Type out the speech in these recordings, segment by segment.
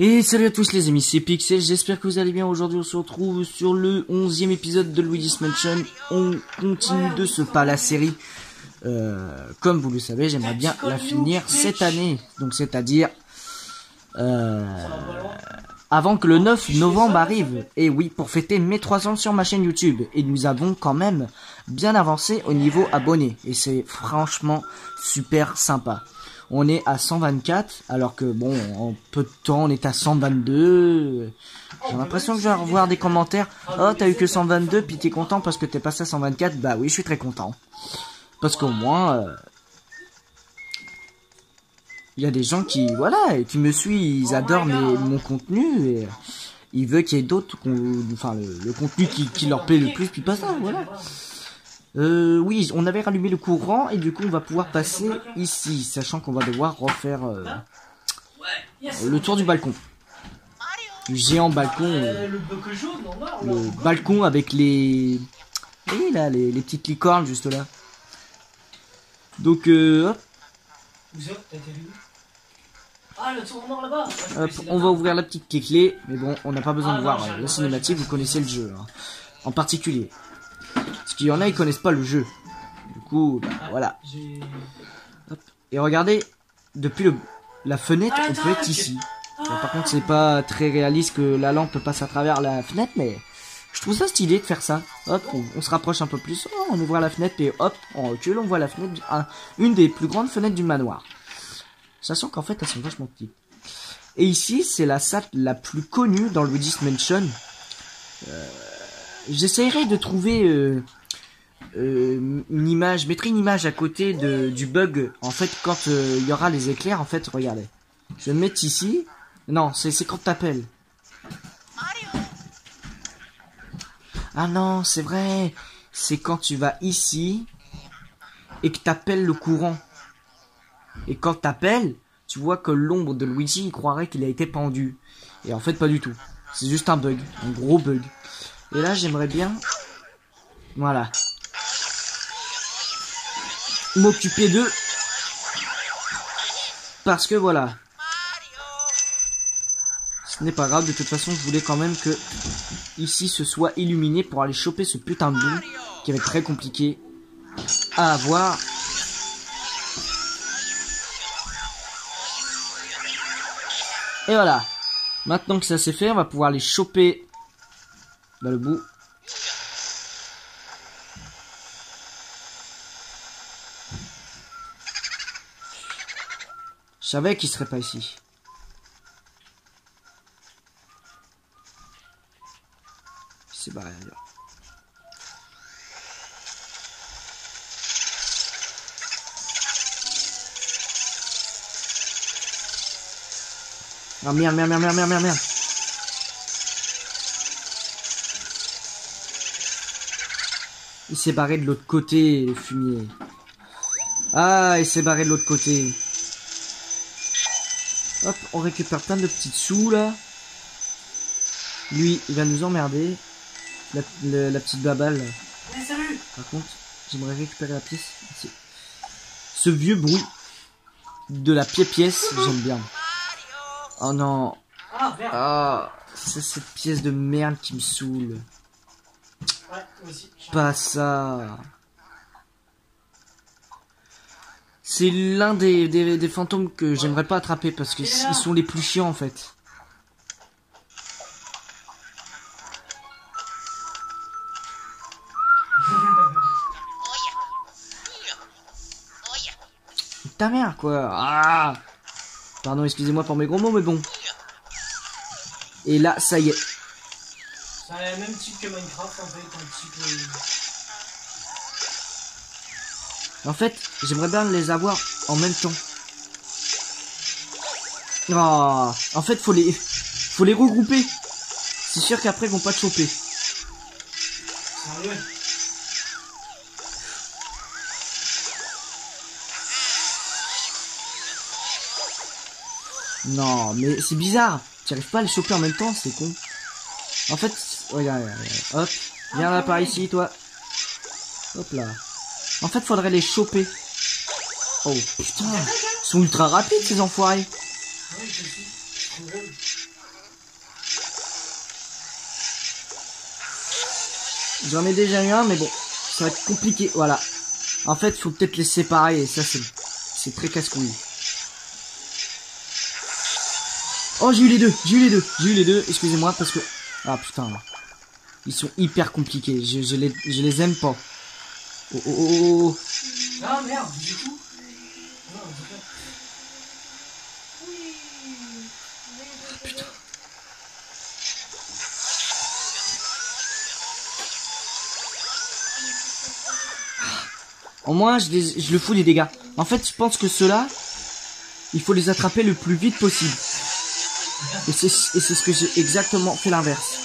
Et salut à tous les amis, c'est Pixel, j'espère que vous allez bien. Aujourd'hui on se retrouve sur le 11e épisode de Luigi's Mansion. On continue de se pas la série. Comme vous le savez, j'aimerais bien la finir cette année. Donc c'est-à-dire avant que le 9 novembre arrive. Et oui, pour fêter mes 3 ans sur ma chaîne YouTube. Et nous avons quand même bien avancé au niveau abonnés. Et c'est franchement super sympa. On est à 124, alors que bon, en peu de temps, on est à 122. J'ai l'impression que je vais revoir des commentaires. Oh, t'as eu que 122, puis t'es content parce que t'es passé à 124. Bah oui, je suis très content. Parce qu'au moins, il y a des gens qui, voilà, qui me suivent, ils adorent mon contenu, et ils veulent qu'il y ait d'autres, enfin, le contenu qui leur plaît le plus, puis pas ça, voilà. Oui, on avait rallumé le courant et du coup on va pouvoir passer ici, sachant qu'on va devoir refaire le tour du balcon. Le géant balcon, le balcon avec les, vous voyez là, les petites licornes juste là. Donc hop. Hop, on va ouvrir la petite clé, mais bon, on n'a pas besoin de voir la cinématique, vous connaissez le jeu, hein, en particulier. Parce qu'il y en a, ils connaissent pas le jeu. Du coup, bah, voilà. Hop. Et regardez, depuis la fenêtre, on peut être ici. Bon, par contre, c'est pas très réaliste que la lampe passe à travers la fenêtre, mais je trouve ça stylé de faire ça. Hop, on se rapproche un peu plus. Oh, on ouvre la fenêtre et hop, on recule, on voit la fenêtre, une des plus grandes fenêtres du manoir. Sachant qu'en fait, elles sont vachement petites. Et ici, c'est la salle la plus connue dans Luigi's Mansion. J'essayerai de trouver une image, je mettrai une image à côté du bug. En fait, quand il y aura les éclairs, en fait, regardez. Je vais me mettre ici. Non, c'est quand t'appelles. Ah non, c'est vrai. C'est quand tu vas ici et que t'appelles le courant. Et quand t'appelles, tu vois que l'ombre de Luigi, il croirait qu'il a été pendu. Et en fait, pas du tout. C'est juste un bug, un gros bug. Et là, j'aimerais bien, voilà, m'occuper d'eux. Parce que voilà. Ce n'est pas grave, de toute façon, je voulais quand même que ici ce soit illuminé pour aller choper ce putain de bout qui va être très compliqué à avoir. Et voilà. Maintenant que ça c'est fait, on va pouvoir les choper dans le bout. Je savais qu'il serait pas ici. C'est barré alors. Ah merde, merde, merde, merde, merde, merde. Il s'est barré de l'autre côté, le fumier. Ah, il s'est barré de l'autre côté. Hop, on récupère plein de petites sous, là. Lui, il va nous emmerder. La petite babale, là. Ouais, salut. Par contre, j'aimerais récupérer la pièce. Ce vieux bruit de la pièce, j'aime bien. Oh non. Ah, c'est cette pièce de merde qui me saoule. Ouais, aussi. Pas ça. C'est l'un des fantômes que j'aimerais pas attraper parce que ils sont les plus chiants en fait. Ta mère quoi. Ah. Pardon, excusez-moi pour mes gros mots, mais bon. Et là, ça y est. C'est le même type que Minecraft en fait, un petit peu. En fait, j'aimerais bien les avoir en même temps. Oh, en fait, faut les regrouper. C'est sûr qu'après, ils vont pas te choper. Sérieux? Non, mais c'est bizarre. Tu arrives pas à les choper en même temps, c'est con. En fait, regarde, hop, viens là par ici, toi. Hop là. En fait, faudrait les choper. Oh putain, ils sont ultra rapides ces enfoirés. Ouais, je sais. J'en ai déjà eu un, mais bon, ça va être compliqué. Voilà. En fait, faut peut-être les séparer, et ça, c'est très casse-couille. Oh, j'ai eu les deux. Excusez-moi, parce que... Ah, putain. Ils sont hyper compliqués. Je les aime pas. Oh, oh, oh, oh. Ah, merde, du coup. Non, Putain. Au moins, je le fous des dégâts. En fait, je pense que ceux-là, il faut les attraper le plus vite possible. Et c'est ce que j'ai exactement fait l'inverse.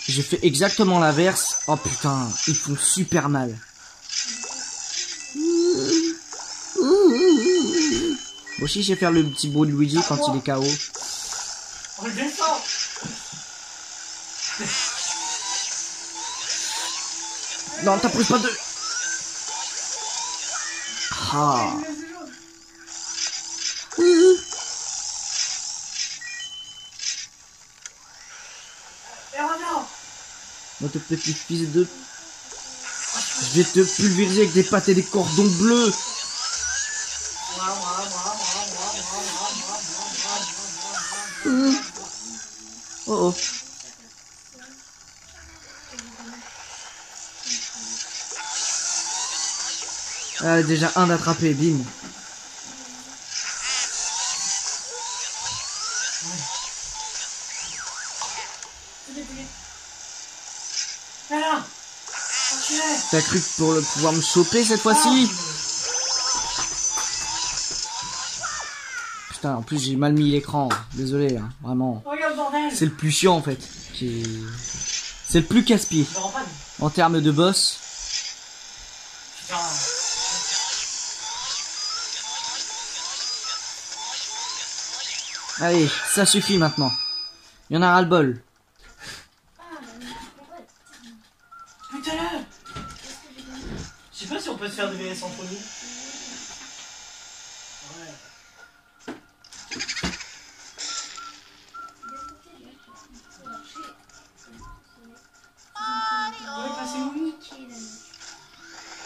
J'ai fait exactement l'inverse. Oh putain, ils font super mal. Bon, si je vais faire le petit bruit de Luigi quand il est KO. on le descend. Non, t'approches pas de... Ah. Et reviens. Moi, te petit fils de... Je vais te pulvériser avec des pattes et des cordons bleus. Oh oh. Ah, déjà un d'attraper, bim. Là. T'as cru pour pouvoir me choper cette fois-ci? Putain, en plus j'ai mal mis l'écran. Désolé, hein, vraiment. Regarde, bordel. C'est le plus chiant en fait. C'est le plus casse-pied. En termes de boss. Putain. Allez, ça suffit maintenant. Il y en a ras-le-bol. Putain-le. Je sais pas si on peut se faire des VS entre nous. Ouais. On est passé où?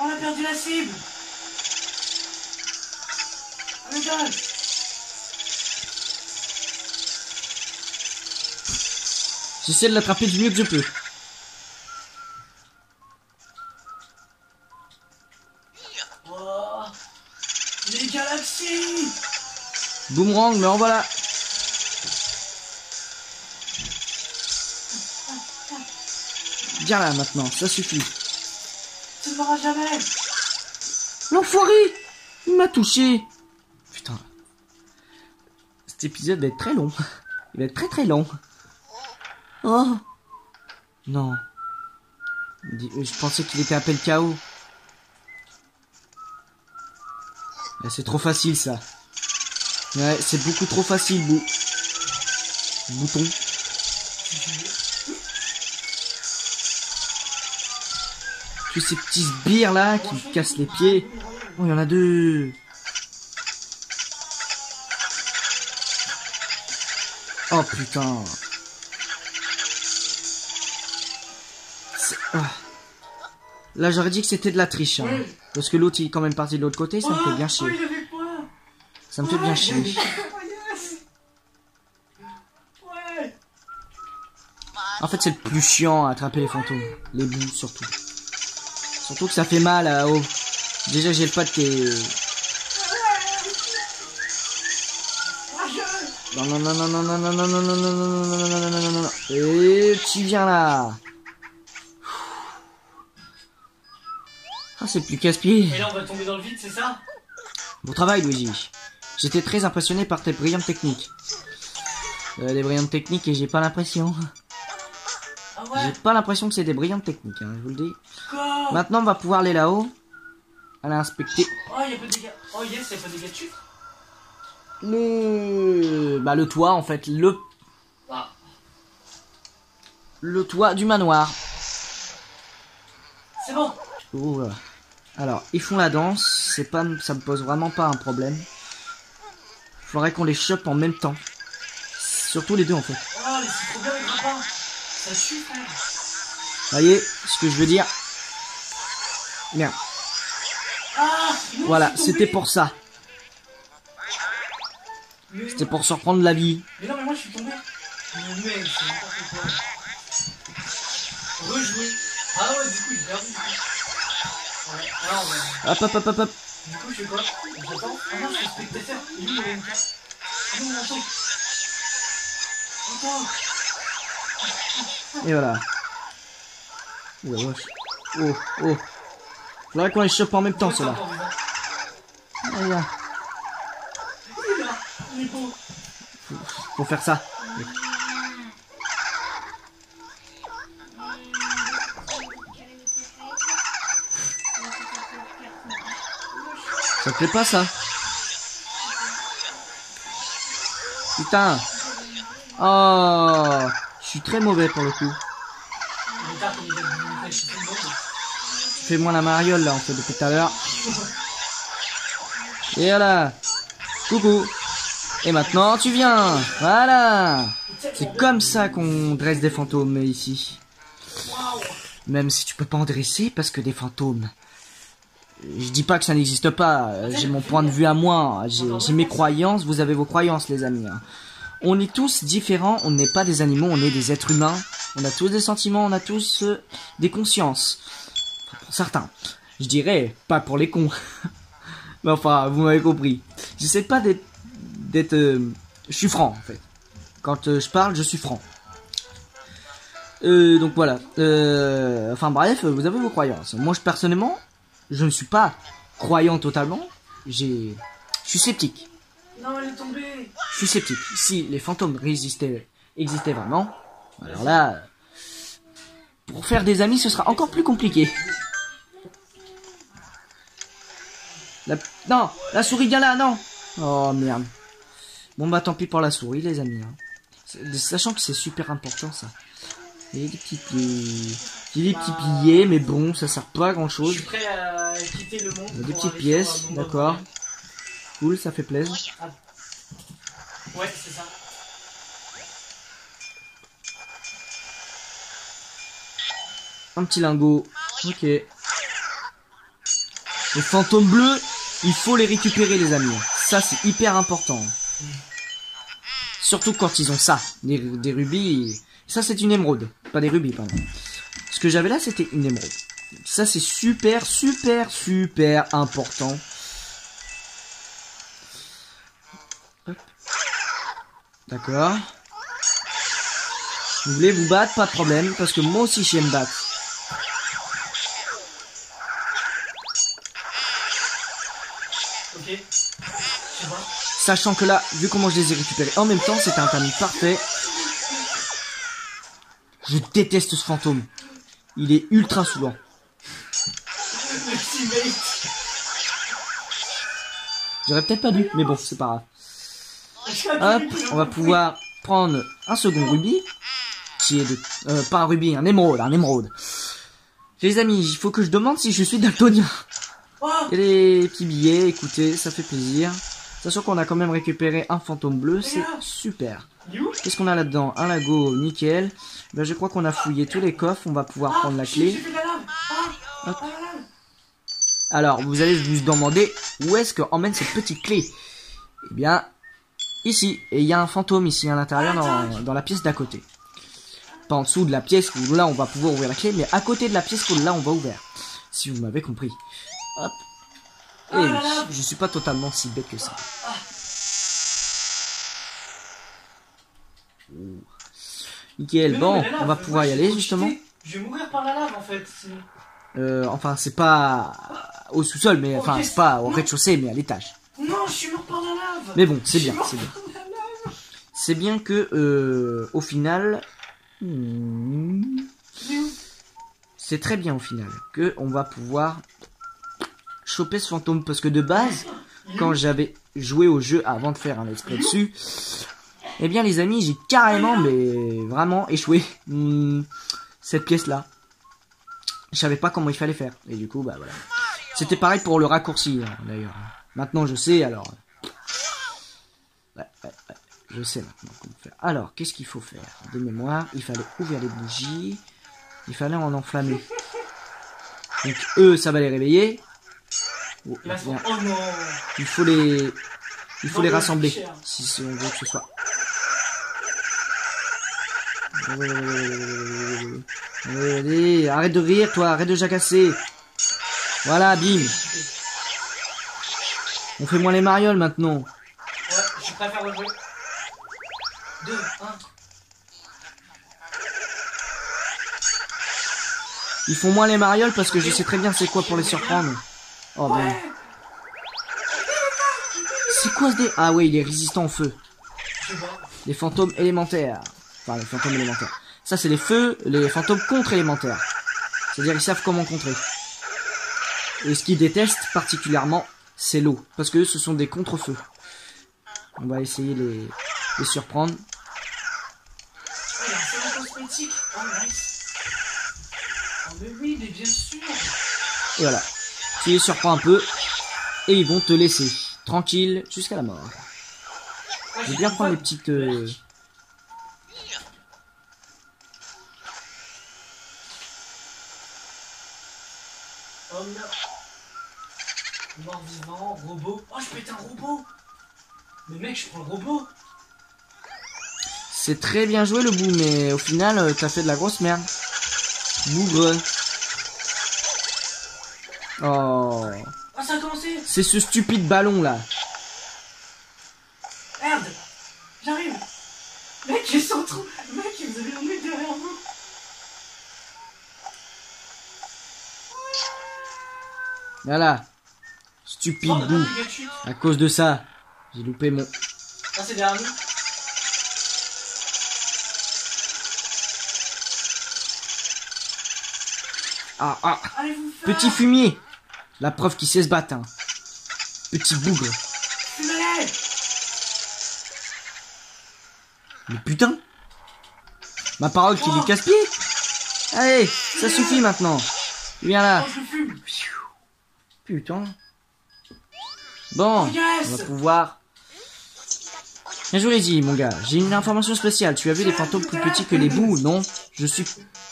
On a perdu la cible. Oh my god. J'essaie de l'attraper du mieux que je peux. Oh, les galaxies. Boomerang, mais en voilà. Viens là maintenant, ça suffit. Tu ne m'auras jamais. L'enfoiré! Il m'a touché. Putain. Cet épisode va être très long. Il va être très très long. Oh. Non. Je pensais qu'il était à peine KO. C'est trop facile ça. Ouais, c'est beaucoup trop facile, bouton. Tous ces petits sbires là qui me cassent les pieds. Oh, il y en a deux. Oh putain. Ah. Là j'aurais dit que c'était de la triche. Hein. Parce que l'autre il est quand même parti de l'autre côté, ça me fait bien chier. Ça me fait bien chier. En fait c'est le plus chiant à attraper les fantômes. Les bouts surtout. Surtout que ça fait mal à haut. Déjà j'ai le pote qui est... Non non non non non non non non non non non non non non non non non. Et tu viens là. Ah c'est plus casse-pied. Et là on va tomber dans le vide, c'est ça? Bon travail Luigi. J'étais très impressionné par tes brillantes techniques. Des brillantes techniques et j'ai pas l'impression. Ah ouais? J'ai pas l'impression que c'est des brillantes techniques, hein, je vous le dis. Quoi? Maintenant on va pouvoir aller là-haut. Aller inspecter. Oh y'a pas de dégâts. Oh yes, y'a pas de dégâts dessus. Le toit en fait. Ah. Le toit du manoir. C'est bon. Oh, voilà. Alors, ils font la danse, ça me pose vraiment pas un problème. Faudrait qu'on les chope en même temps. Surtout les deux en fait. Ah, mais c'est trop bien les grappins. Ça tue, frère. Vous voyez ce que je veux dire? Merde. Ah, non, Voilà, je suis tombé. c'était pour ça. Mais C'était non. pour surprendre la vie. Mais non, mais moi je suis tombé. Mais mec, c'est n'importe quoi. Rejouer. Ah ouais, du coup, j'ai perdu. Ouais, alors, Hop, hop, hop, hop, hop. du coup, je fais quoi? J'attends. Ah non, je suis spectateur. Il est où mon manteau? Il est où mon manteau? Manteau. Et voilà. Oh la vache. Oh, oh. Faudrait qu'on les chope en même temps, ceux-là. Aïe, aïe. Il est là. Il est beau. Faut faire ça. Ça te plaît pas, ça? Putain. Oh. Je suis très mauvais pour le coup. Fais-moi la mariole, là, en fait, depuis tout à l'heure. Et voilà. Coucou. Et maintenant, tu viens. Voilà. C'est comme ça qu'on dresse des fantômes ici. Même si tu peux pas en dresser, parce que des fantômes... Je dis pas que ça n'existe pas. J'ai mon point de vue à moi. J'ai mes croyances. Vous avez vos croyances, les amis. On est tous différents. On n'est pas des animaux. On est des êtres humains. On a tous des sentiments. On a tous des consciences. Enfin, pour certains. Je dirais pas pour les cons. Mais enfin, vous m'avez compris. J'essaie pas d'être... je suis franc, en fait. Quand je parle, je suis franc. Donc voilà. Enfin bref, vous avez vos croyances. Moi, personnellement, je ne suis pas croyant totalement. Je suis sceptique. Non, elle est tombée. Je suis sceptique. Si les fantômes existaient vraiment, alors là, pour faire des amis, ce sera encore plus compliqué. Non, la souris vient là, non. Oh merde. Bon bah tant pis pour la souris, les amis. Sachant que c'est super important ça. Il y a des petits pieds. Il y a des petits piliers, mais bon, ça sert pas à grand chose. Je suis prêt à quitter le monde. Il y a des petites pièces, d'accord. Cool, ça fait plaisir. Ouais, c'est ça. Un petit lingot. Ok. Les fantômes bleus, il faut les récupérer, les amis. Ça, c'est hyper important. Surtout quand ils ont ça. Des rubis. Ça, c'est une émeraude. Pas des rubis, pardon. Ce que j'avais là, c'était une émeraude. Ça, c'est super, super, super important. D'accord. Vous voulez vous battre, pas de problème, parce que moi aussi, j'aime battre. Ok. Je vois. Sachant que là, vu comment je les ai récupérés en même temps, c'était un timing parfait. Je déteste ce fantôme. Il est ultra saoulant. Le teammate. J'aurais peut-être pas dû, mais bon, c'est pas grave. Hop, on va pouvoir prendre un second rubis. Qui est de... pas un rubis, un émeraude, Les amis, il faut que je demande si je suis daltonien. Il y a des petits billets, écoutez, ça fait plaisir. Sachant qu'on a quand même récupéré un fantôme bleu, c'est super. Qu'est-ce qu'on a là-dedans? Un lago, nickel. Ben, je crois qu'on a fouillé tous les coffres, on va pouvoir prendre la clé. Hop. Alors, vous allez vous demander où est-ce qu'emmène cette petite clé? Eh bien, ici. Et il y a un fantôme ici à l'intérieur dans la pièce d'à côté. Pas en dessous de la pièce où là on va pouvoir ouvrir la clé, mais à côté de la pièce où là on va ouvrir. Si vous m'avez compris. Hop. Et je suis pas totalement si bête que ça. Nickel, bon, on va pouvoir y aller justement. Je vais mourir par la lave en fait. Enfin, c'est pas au sous-sol, mais enfin, c'est pas au rez-de-chaussée, mais à l'étage. Non, je suis mort par la lave. Mais bon, c'est bien, c'est bien. C'est bien que, au final, c'est très bien au final que on va pouvoir choper ce fantôme parce que de base, quand j'avais joué au jeu avant de faire un let's play dessus, eh bien les amis, j'ai carrément, mais vraiment échoué cette pièce-là. Je savais pas comment il fallait faire et du coup, bah voilà. C'était pareil pour le raccourci d'ailleurs. Maintenant je sais, alors. Ouais. je sais maintenant comment faire. Alors, qu'est-ce qu'il faut faire? Des mémoires, il fallait ouvrir les bougies, il fallait en enflammer. Donc eux, ça va les réveiller. Oh, Là, bien. oh non. Il faut les rassembler. cher. Si on veut que ce soit. Allez, arrête de rire, toi, arrête de jacasser. Voilà, bim. On fait moins les marioles maintenant. Ouais, je préfère le jouer. 2, 1. Ils font moins les marioles parce que je sais très bien c'est quoi pour les surprendre. Oh bon. C'est quoi ce dé... Ah oui, il est résistant au feu. Je sais pas. Les fantômes élémentaires. Enfin, les fantômes élémentaires. Ça, c'est les fantômes contre-élémentaires. C'est-à-dire, ils savent comment contrer. Et ce qu'ils détestent particulièrement, c'est l'eau. Parce que eux, ce sont des contre-feux. On va essayer les surprendre. C'est un cosmétique. Oh, nice. Oh, mais oui, mais bien sûr. Et voilà. Tu les surprends un peu. Et ils vont te laisser tranquille jusqu'à la mort. Je vais bien prendre les petites... Oh non. Mort vivant, robot. Oh, je pète un robot. Mais mec, je prends le robot. C'est très bien joué le bout, mais au final, t'as fait de la grosse merde. Bougre. Oh. Oh, ça a commencé. C'est ce stupide ballon là. Merde. J'arrive. Mec, ils sont trop... Mec, vous avez un mec derrière vous. Voilà. Stupide Oh, bout. dégâts de chute. À cause de ça, j'ai loupé mon... Ah, c'est derrière nous. Ah, ah. Allez vous faire. Petit fumier. La preuve qu'il sait se battre, hein. Petit bougre. Fumez. Mais putain. Ma parole qui lui casse-pied. Allez, ça suffit maintenant. Viens là. Oh, je fume. Putain. Bon, Oh, yes. on va pouvoir... Bien joué, Lizzie, mon gars. J'ai une information spéciale. Tu as vu les fantômes plus petits que les bouts, non? Je suis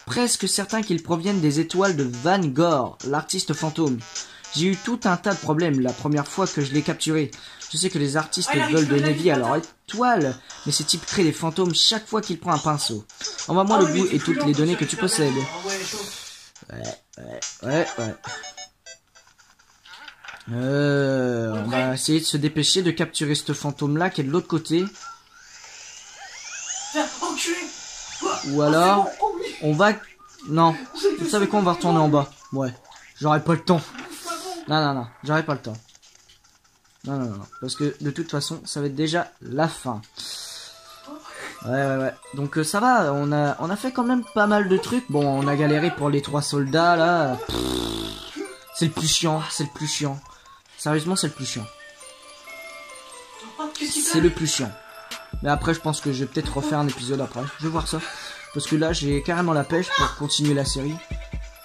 presque certain qu'ils proviennent des étoiles de Van Gogh, l'artiste fantôme. J'ai eu tout un tas de problèmes la première fois que je l'ai capturé. Je sais que les artistes veulent donner vie à leur étoile, mais ces types créent des fantômes chaque fois qu'ils prennent un pinceau. Envoie-moi le bout et toutes les données que tu possèdes. Ouais. On va essayer de se dépêcher de capturer ce fantôme-là qui est de l'autre côté. Enculé. Ou alors, Oh oui. on va... Non, vous savez quoi, on va retourner en bas. Ouais, j'aurai pas le temps. Non, j'aurai pas le temps. Non, parce que de toute façon, ça va être déjà la fin. Ouais. Donc ça va, on a fait quand même pas mal de trucs. Bon, on a galéré pour les 3 soldats, là. C'est le plus chiant. Sérieusement, c'est le plus chiant. C'est le plus chiant. Mais après, je pense que je vais peut-être refaire un épisode après. Je vais voir ça. Parce que là, j'ai carrément la pêche pour continuer la série.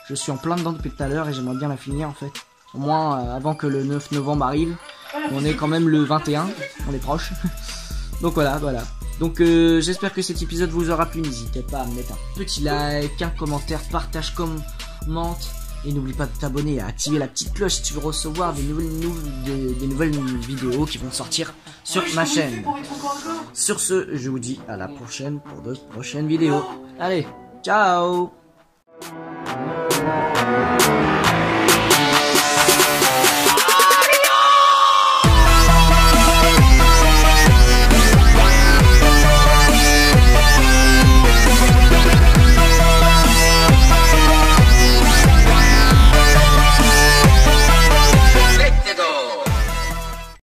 Je suis en plein dedans depuis tout à l'heure et j'aimerais bien la finir, en fait. Au moins, avant que le 9 novembre arrive. On est quand même le 21. On est proche. Donc voilà. Donc j'espère que cet épisode vous aura plu. N'hésitez pas à mettre un petit like, un commentaire, partage, commente. Et n'oublie pas de t'abonner et à activer la petite cloche si tu veux recevoir des nouvelles vidéos qui vont sortir sur ma chaîne. Sur ce, je vous dis à la prochaine pour de prochaines vidéos. Allez, ciao!